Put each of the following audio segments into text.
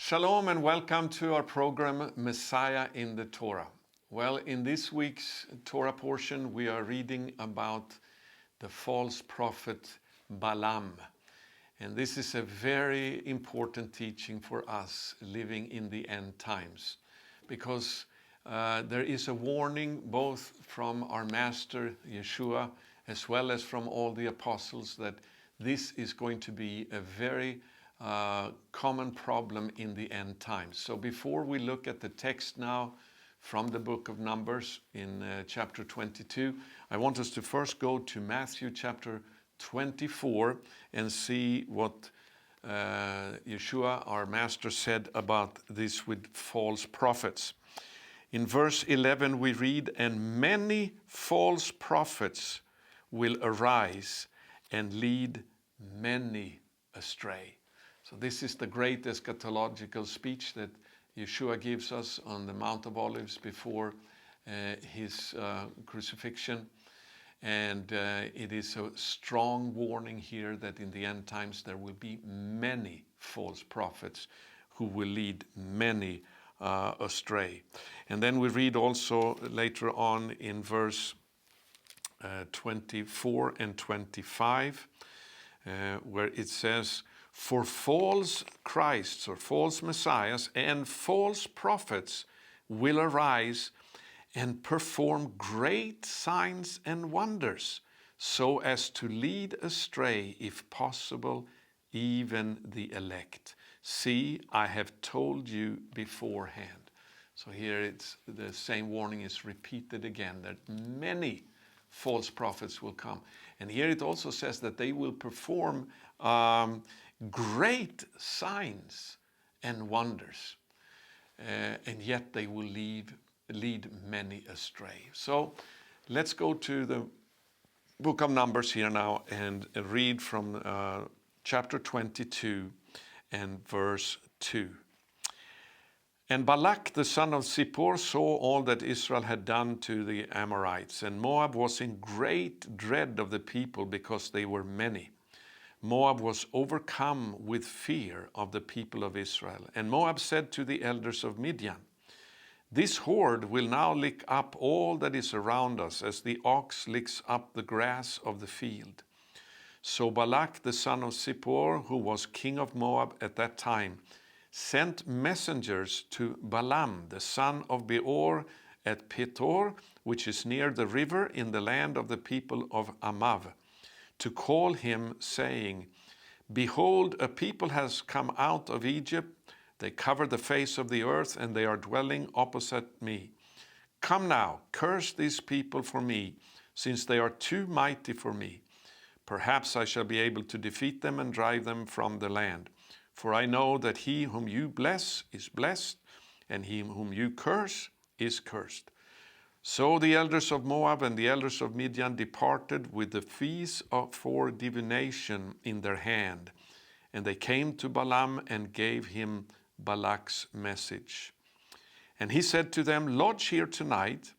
Shalom and welcome to our program, Messiah in the Torah. Well, in this week's Torah portion, we are reading about the false prophet Balaam. And this is a very important teaching for us living in the end times, because there is a warning both from our Master Yeshua as well as from all the apostles that this is going to be a very common problem in the end times. So before we look at the text now from the book of Numbers in chapter 22, I want us to first go to Matthew chapter 24 and see what Yeshua, our Master, said about this with false prophets. In verse 11 we read, "And many false prophets will arise and lead many astray." So this is the great eschatological speech that Yeshua gives us on the Mount of Olives before his crucifixion. And it is a strong warning here that in the end times there will be many false prophets who will lead many astray. And then we read also later on in verse 24 and 25, where it says, "For false Christs or false messiahs and false prophets will arise and perform great signs and wonders, so as to lead astray, if possible, even the elect. See, I have told you beforehand." So here it's the same warning is repeated again, that many false prophets will come. And here it also says that they will perform great signs and wonders, and yet they will lead many astray. So let's go to the book of Numbers here now and read from chapter 22 and verse 2. "And Balak the son of Zippor saw all that Israel had done to the Amorites, and Moab was in great dread of the people because they were many. Moab was overcome with fear of the people of Israel. And Moab said to the elders of Midian, 'This horde will now lick up all that is around us, as the ox licks up the grass of the field.' So Balak the son of Zippor, who was king of Moab at that time, sent messengers to Balaam the son of Beor at Petor, which is near the river in the land of the people of Amav, to call him, saying, 'Behold, a people has come out of Egypt. They cover the face of the earth, and they are dwelling opposite me. Come now, curse these people for me, since they are too mighty for me. Perhaps I shall be able to defeat them and drive them from the land. For I know that he whom you bless is blessed, and he whom you curse is cursed.' So the elders of Moab and the elders of Midian departed with the feast for divination in their hand. And they came to Balaam and gave him Balak's message. And he said to them, 'Lodge here tonight,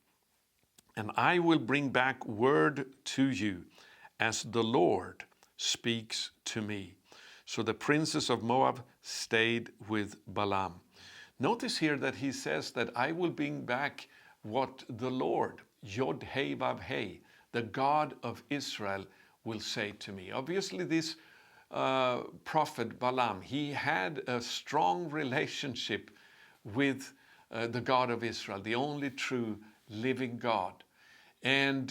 and I will bring back word to you, as the Lord speaks to me.' So the princes of Moab stayed with Balaam." Notice here that he says that I will bring back what the Lord, Yod Hei Vav Hei, the God of Israel, will say to me. Obviously this prophet Balaam, he had a strong relationship with the God of Israel, the only true living God. And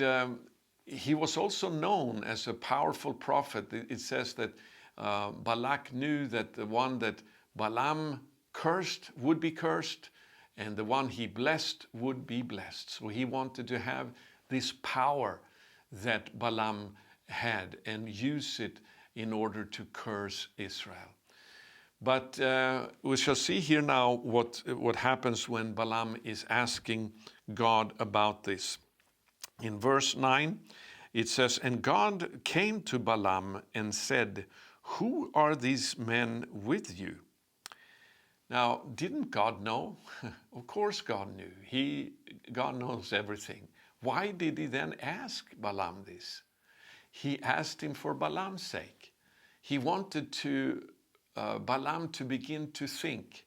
he was also known as a powerful prophet. It says that Balak knew that the one that Balaam cursed would be cursed, and the one he blessed would be blessed. So he wanted to have this power that Balaam had and use it in order to curse Israel. But we shall see here now what happens when Balaam is asking God about this. In verse 9, it says, "And God came to Balaam and said, 'Who are these men with you?'" Now, didn't God know? Of course God knew. God knows everything. Why did he then ask Balaam this? He asked him for Balaam's sake. He wanted Balaam to begin to think,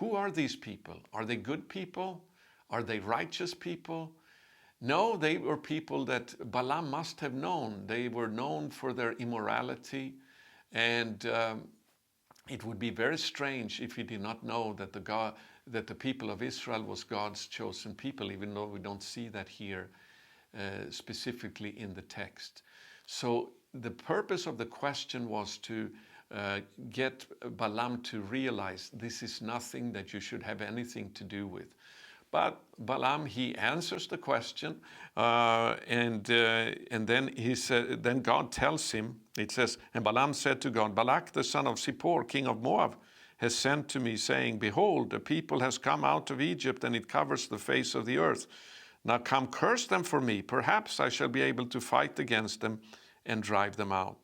who are these people? Are they good people? Are they righteous people? No, they were people that Balaam must have known. They were known for their immorality, and it would be very strange if he did not know that the people of Israel was God's chosen people, even though we don't see that here specifically in the text. So the purpose of the question was to get Balaam to realize this is nothing that you should have anything to do with. But Balaam, he answers the question, and then he said, then God tells him, it says, and Balaam said to God, Balak the son of Zippor, king of Moab, has sent to me, saying, behold, a people has come out of Egypt, and it covers the face of the earth. Now come, curse them for me. Perhaps I shall be able to fight against them and drive them out.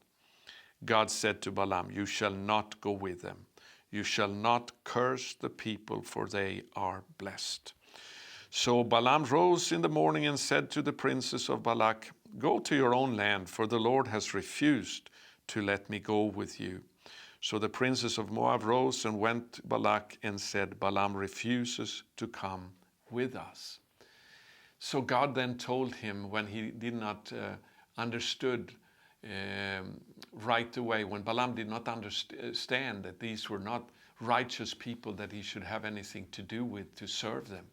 God said to Balaam, you shall not go with them. You shall not curse the people, for they are blessed. So Balaam rose in the morning and said to the princes of Balak, go to your own land, for the Lord has refused to let me go with you. So the princes of Moab rose and went to Balak and said, Balaam refuses to come with us. So God then told him, when he did not understood right away, when Balaam did not understand that these were not righteous people that he should have anything to do with to serve them,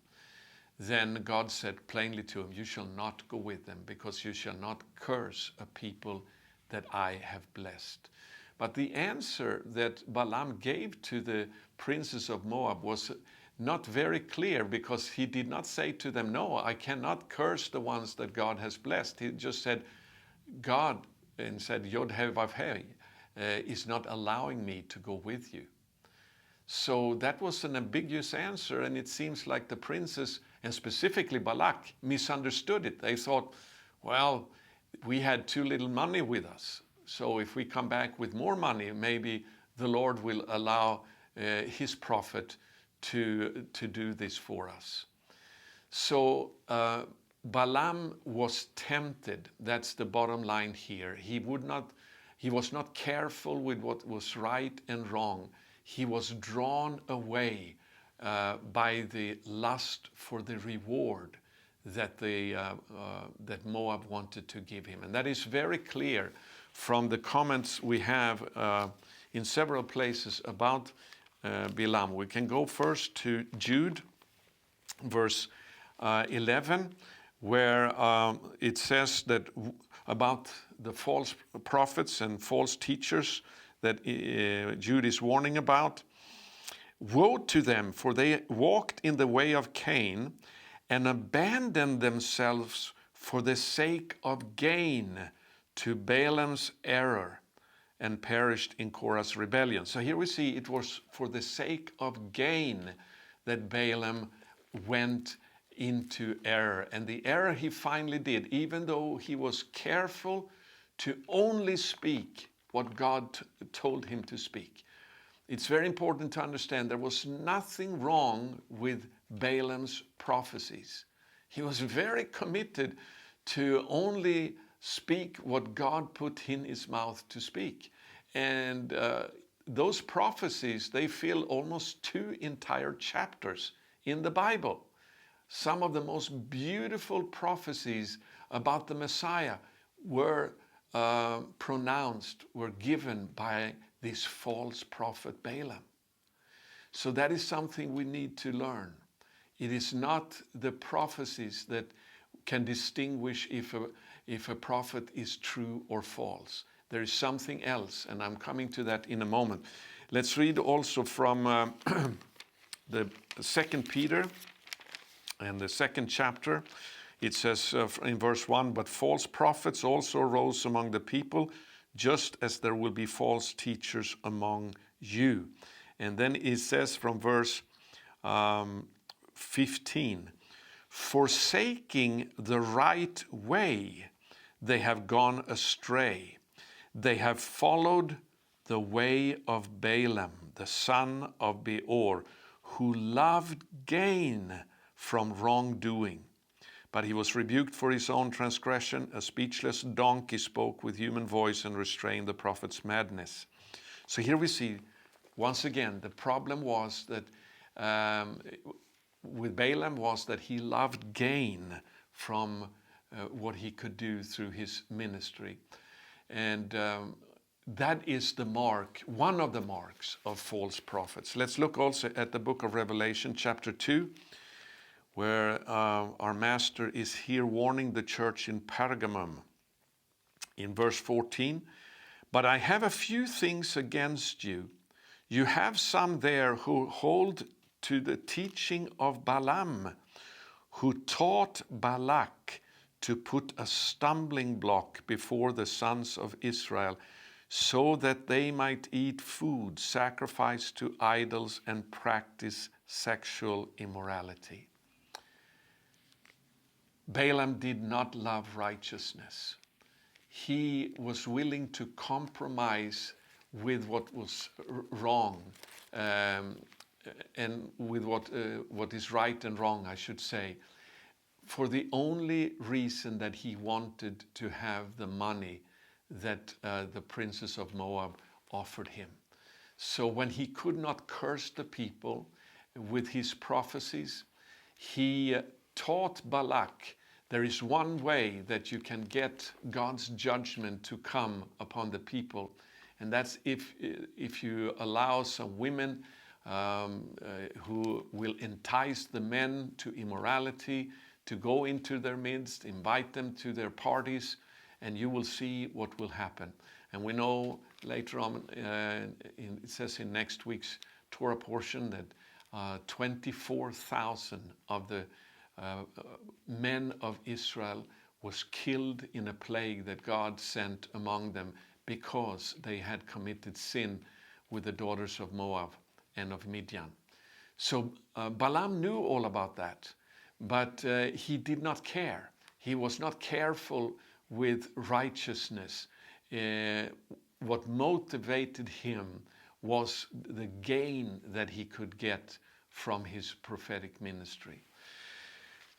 then God said plainly to him, you shall not go with them, because you shall not curse a people that I have blessed. But the answer that Balaam gave to the princes of Moab was not very clear, because he did not say to them, no, I cannot curse the ones that God has blessed. He just said, God, and said, Yod He Vav He, is not allowing me to go with you. So that was an ambiguous answer, and it seems like the princes, and specifically Balak, misunderstood it. They thought, well, we had too little money with us, so if we come back with more money, maybe the Lord will allow his prophet to do this for us. So Balaam was tempted. That's the bottom line here. He was not careful with what was right and wrong. He was drawn away by the lust for the reward that that Moab wanted to give him. And that is very clear from the comments we have in several places about Balaam. We can go first to Jude, verse 11, where it says that about the false prophets and false teachers that Jude is warning about. Woe to them, for they walked in the way of Cain and abandoned themselves for the sake of gain to Balaam's error, and perished in Korah's rebellion. So here we see it was for the sake of gain that Balaam went into error. And the error he finally did, even though he was careful to only speak what God told him to speak. It's very important to understand there was nothing wrong with Balaam's prophecies. He was very committed to only speak what God put in his mouth to speak. And those prophecies, they fill almost 2 entire chapters in the Bible. Some of the most beautiful prophecies about the Messiah were given by this false prophet Balaam. So that is something we need to learn. It is not the prophecies that can distinguish if a prophet is true or false. There is something else, and I'm coming to that in a moment. Let's read also from the 2 Peter and the 2nd chapter. It says in verse 1, but false prophets also arose among the people, just as there will be false teachers among you. And then it says from verse 15, forsaking the right way, they have gone astray. They have followed the way of Balaam, the son of Beor, who loved gain from wrongdoing. But he was rebuked for his own transgression. A speechless donkey spoke with human voice and restrained the prophet's madness. So here we see, once again, the problem was that with Balaam was that he loved gain from what he could do through his ministry. And that is the mark, one of the marks of false prophets. Let's look also at the book of Revelation, chapter 2, where our master is here warning the church in Pergamum. In verse 14, "But I have a few things against you. You have some there who hold to the teaching of Balaam, who taught Balak to put a stumbling block before the sons of Israel, so that they might eat food sacrificed to idols and practice sexual immorality." Balaam did not love righteousness. He was willing to compromise with what was wrong, and with what is right and wrong, I should say, for the only reason that he wanted to have the money that the princes of Moab offered him. So when he could not curse the people with his prophecies, he taught Balak, there is one way that you can get God's judgment to come upon the people, and that's if you allow some women who will entice the men to immorality to go into their midst, invite them to their parties, and you will see what will happen. And we know later on, it says in next week's Torah portion that 24,000 of the men of Israel was killed in a plague that God sent among them because they had committed sin with the daughters of Moab and of Midian. So Balaam knew all about that, but he did not care. He was not careful with righteousness. What motivated him was the gain that he could get from his prophetic ministry.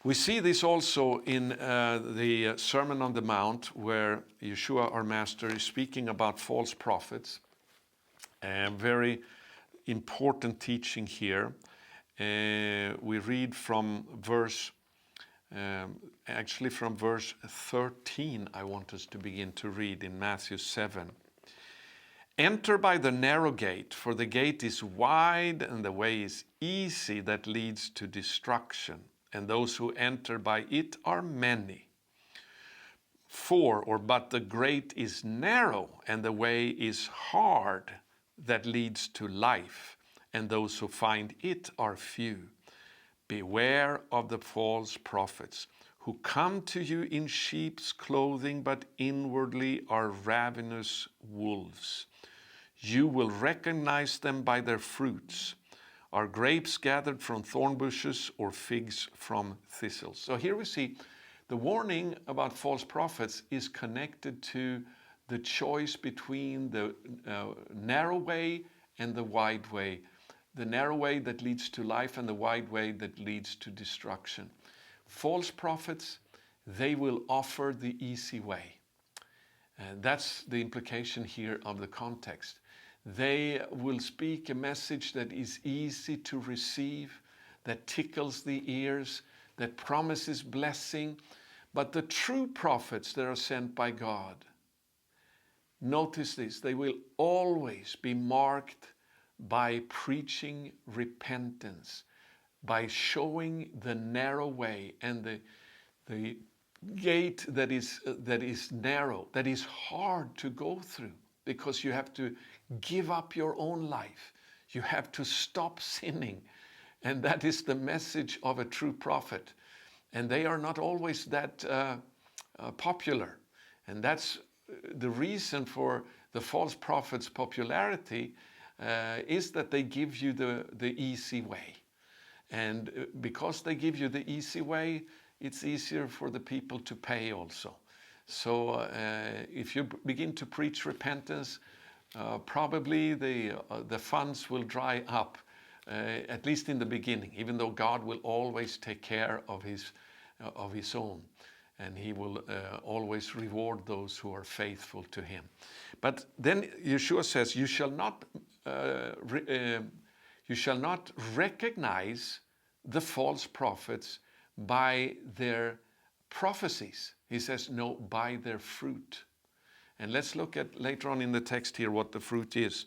We see this also in the Sermon on the Mount, where Yeshua, our master, is speaking about false prophets. Very important teaching here. We read from verse 13, I want us to begin to read in Matthew 7. "Enter by the narrow gate, for the gate is wide and the way is easy that leads to destruction, and those who enter by it are many. But the gate is narrow and the way is hard that leads to life, and those who find it are few. Beware of the false prophets, who come to you in sheep's clothing, but inwardly are ravenous wolves. You will recognize them by their fruits. Are grapes gathered from thorn bushes or figs from thistles?" So here we see the warning about false prophets is connected to the choice between the narrow way and the wide way. The narrow way that leads to life and the wide way that leads to destruction. False prophets, they will offer the easy way. And that's the implication here of the context. They will speak a message that is easy to receive, that tickles the ears, that promises blessing. But the true prophets that are sent by God, notice this, they will always be marked by preaching repentance, by showing the narrow way and the gate that is narrow, that is hard to go through, because you have to give up your own life. You have to stop sinning. And that is the message of a true prophet. And they are not always that popular. And that's the reason for the false prophet's popularity, is that they give you the easy way. And because they give you the easy way, it's easier for the people to pay also. So if you begin to preach repentance, probably the funds will dry up, at least in the beginning, even though God will always take care of his own, and he will always reward those who are faithful to him. But then Yeshua says, you shall not You shall not recognize the false prophets by their prophecies. He says, no, by their fruit. And let's look at later on in the text here what the fruit is.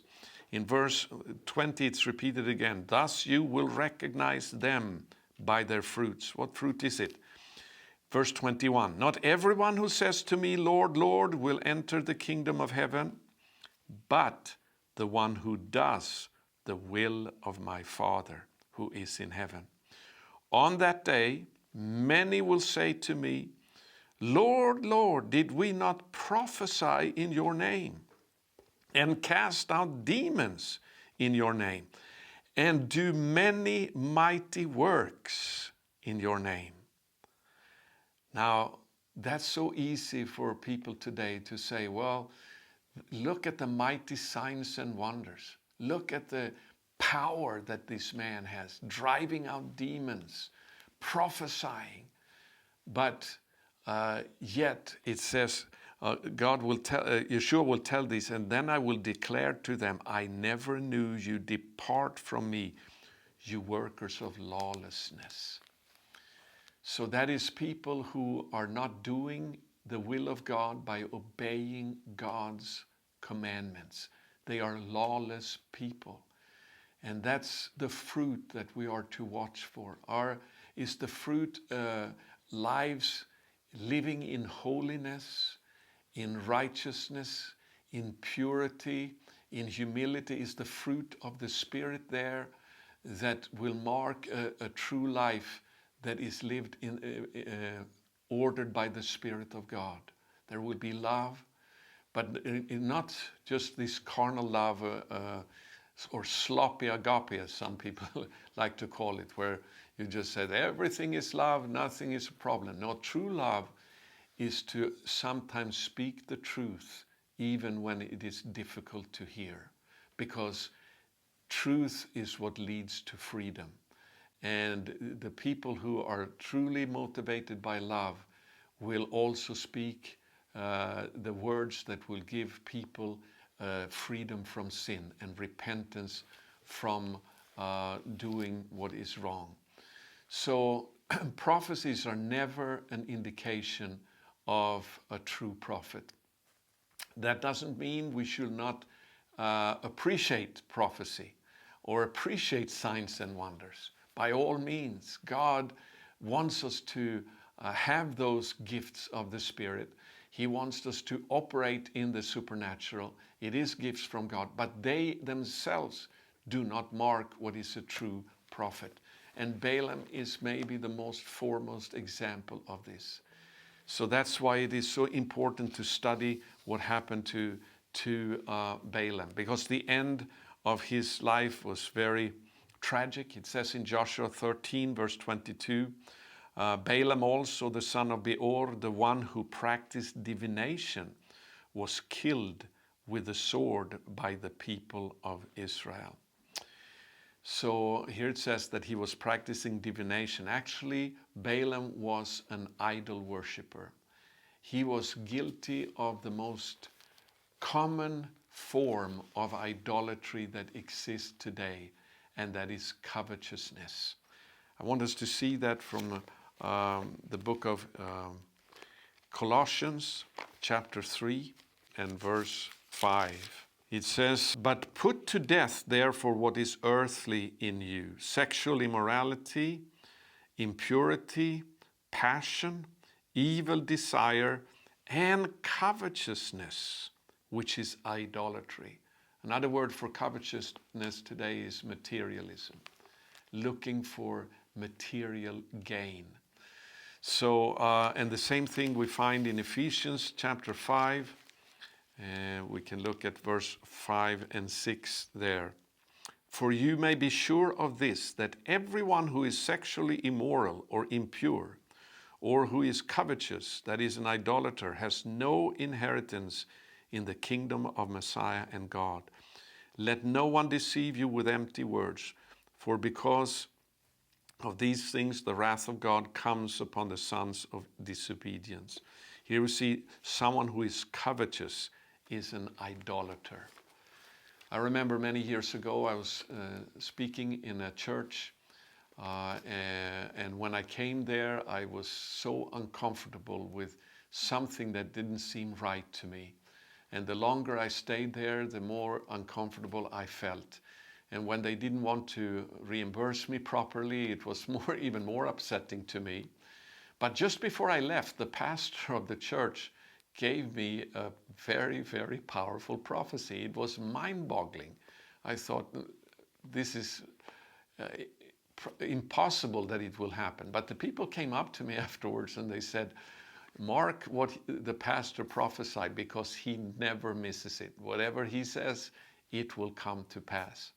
In verse 20, it's repeated again. Thus you will recognize them by their fruits. What fruit is it? Verse 21, not everyone who says to me, Lord, Lord, will enter the kingdom of heaven, but the one who does the will of my Father who is in heaven. On that day, many will say to me, Lord, Lord, did we not prophesy in your name and cast out demons in your name and do many mighty works in your name? Now, that's so easy for people today to say, well, look at the mighty signs and wonders. Look at the power that this man has, driving out demons, prophesying. But yet it says, God will tell, Yeshua will tell this, and then I will declare to them, I never knew you. Depart from me, you workers of lawlessness. So that is people who are not doing the will of God by obeying God's commandments. They are lawless people. And that's the fruit that we are to watch for. Is the fruit lives living in holiness, in righteousness, in purity, in humility? Is the fruit of the Spirit there that will mark a true life that is lived in, ordered by the Spirit of God? There will be love, but not just this carnal love or sloppy agape, as some people like to call it, where you just said everything is love, nothing is a problem. No, true love is to sometimes speak the truth even when it is difficult to hear, because truth is what leads to freedom. And the people who are truly motivated by love will also speak the words that will give people freedom from sin and repentance from doing what is wrong. So prophecies are never an indication of a true prophet. That doesn't mean we should not appreciate prophecy or appreciate signs and wonders. By all means, God wants us to have those gifts of the Spirit. He wants us to operate in the supernatural. It is gifts from God, but they themselves do not mark what is a true prophet. And Balaam is maybe the most foremost example of this. So that's why it is so important to study what happened to Balaam, because the end of his life was very tragic. It says in Joshua 13, verse 22, Balaam also, the son of Beor, the one who practiced divination, was killed with the sword by the people of Israel. So here it says that he was practicing divination. Actually, Balaam was an idol worshiper. He was guilty of the most common form of idolatry that exists today, and that is covetousness. I want us to see that from the book of Colossians, chapter 3 and verse 5. It says, but put to death therefore what is earthly in you, sexual immorality, impurity, passion, evil desire, and covetousness, which is idolatry. Another word for covetousness today is materialism, looking for material gain. So, and the same thing we find in Ephesians chapter 5. We can look at verse 5 and 6 there. For you may be sure of this, that everyone who is sexually immoral or impure, or who is covetous, that is an idolater, has no inheritance in the kingdom of Messiah and God. Let no one deceive you with empty words, for because of these things the wrath of God comes upon the sons of disobedience. Here we see someone who is covetous is an idolater. I remember many years ago I was speaking in a church, and when I came there I was so uncomfortable with something that didn't seem right to me. And the longer I stayed there, the more uncomfortable I felt. And when they didn't want to reimburse me properly, it was even more upsetting to me. But just before I left, the pastor of the church gave me a very, very powerful prophecy. It was mind-boggling. I thought, this is impossible that it will happen. But the people came up to me afterwards and they said, mark what the pastor prophesied, because he never misses it. Whatever he says, it will come to pass.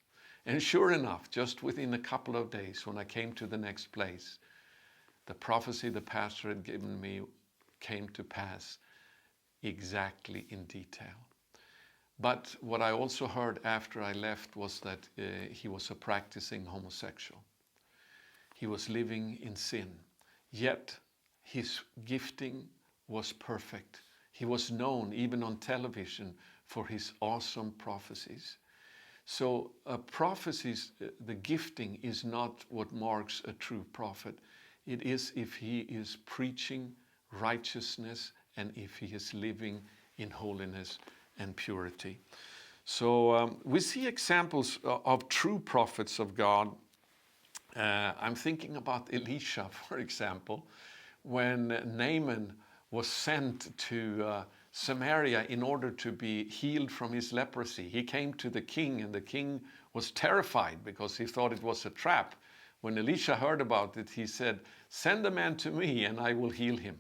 And sure enough, just within a couple of days, when I came to the next place, the prophecy the pastor had given me came to pass exactly in detail. But what I also heard after I left was that he was a practicing homosexual. He was living in sin, yet his gifting was perfect. He was known even on television for his awesome prophecies. So prophecies, the gifting is not what marks a true prophet. It is if he is preaching righteousness and if he is living in holiness and purity. So we see examples of true prophets of God. I'm thinking about Elisha, for example, when Naaman was sent to Samaria in order to be healed from his leprosy. He came to the king, and the king was terrified because he thought it was a trap. When Elisha heard about it, he said, "Send a man to me and I will heal him."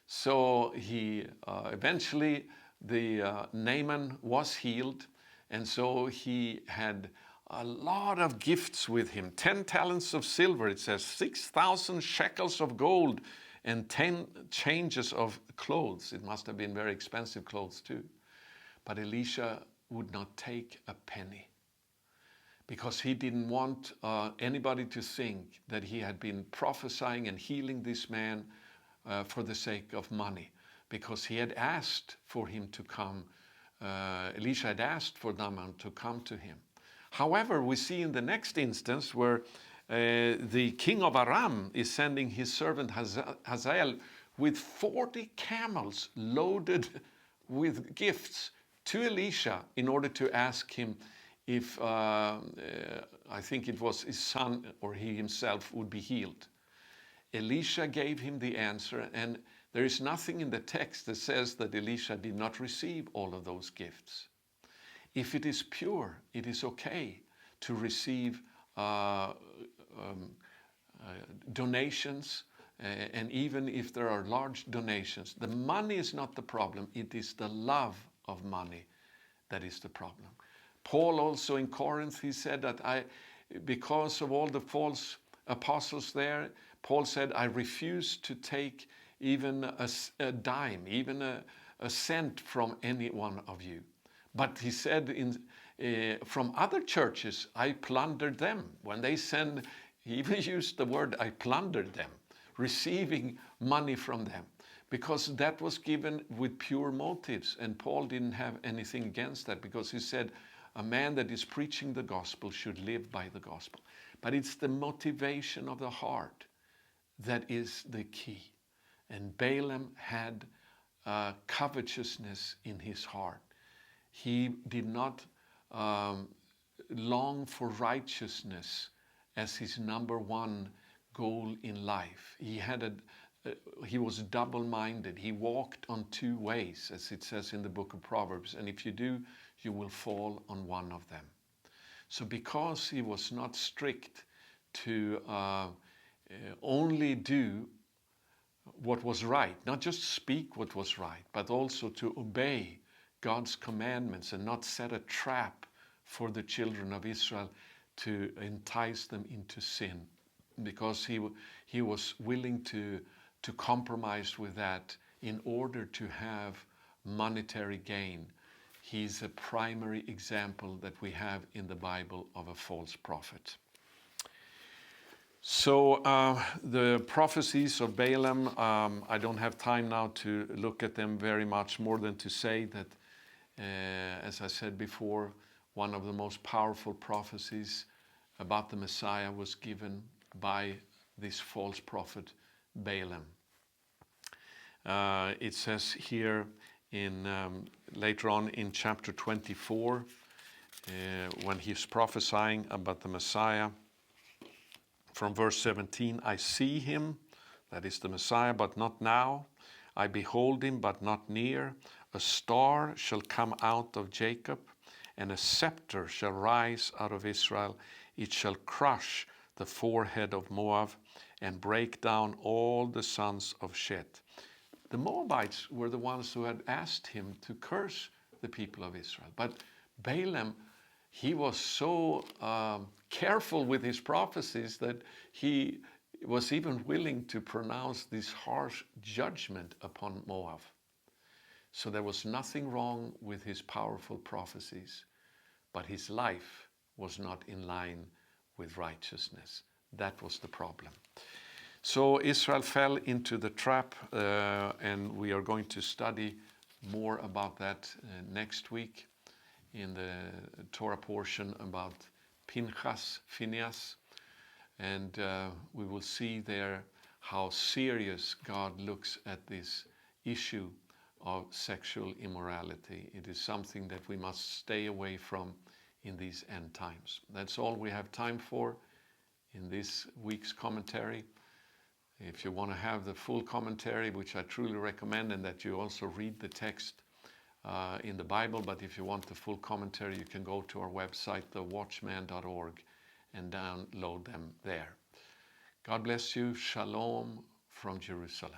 So he eventually, Naaman was healed, and so he had a lot of gifts with him. 10 talents of silver, it says, 6,000 shekels of gold, and 10 changes of clothes. It must have been very expensive clothes too. But Elisha would not take a penny, because he didn't want anybody to think that he had been prophesying and healing this man for the sake of money, because he had asked for him to come. Elisha had asked for Naaman to come to him. However, we see in the next instance where the king of Aram is sending his servant Hazael with 40 camels loaded with gifts to Elisha in order to ask him if, I think it was his son or he himself, would be healed. Elisha gave him the answer, and there is nothing in the text that says that Elisha did not receive all of those gifts. If it is pure, it is okay to receive donations, and even if there are large donations. The money is not the problem, it is the love of money that is the problem. Paul also in Corinth, he said that because of all the false apostles there, Paul said, I refuse to take even a dime, even a cent from any one of you. But he said from other churches, I plundered them. When they send, he even used the word, I plundered them, receiving money from them, because that was given with pure motives. And Paul didn't have anything against that, because he said, a man that is preaching the gospel should live by the gospel. But it's the motivation of the heart that is the key. And Balaam had covetousness in his heart. He did not long for righteousness as his number one goal in life. He was double-minded. He walked on two ways, as it says in the book of Proverbs. And if you do, you will fall on one of them. So because he was not strict to only do what was right, not just speak what was right, but also to obey God's commandments and not set a trap for the children of Israel to entice them into sin, because he was willing to compromise with that in order to have monetary gain. He's a primary example that we have in the Bible of a false prophet. So the prophecies of Balaam, I don't have time now to look at them very much, more than to say that, as I said before, one of the most powerful prophecies about the Messiah was given by this false prophet Balaam. It says here later on in chapter 24, when he's prophesying about the Messiah, from verse 17, I see him, that is the Messiah, but not now. I behold him, but not near. A star shall come out of Jacob, and a scepter shall rise out of Israel. It shall crush the forehead of Moab and break down all the sons of Shet. The Moabites were the ones who had asked him to curse the people of Israel. But Balaam, he was so careful with his prophecies that he was even willing to pronounce this harsh judgment upon Moab. So there was nothing wrong with his powerful prophecies, but his life was not in line with righteousness. That was the problem. So Israel fell into the trap, and we are going to study more about that next week in the Torah portion about Phinehas, and we will see there how serious God looks at this issue of sexual immorality. It is something that we must stay away from in these end times. That's all we have time for in this week's commentary. If you want to have the full commentary, which I truly recommend, and that you also read the text in the Bible, but if you want the full commentary, you can go to our website, thewatchman.org, and download them there. God bless you. Shalom from Jerusalem.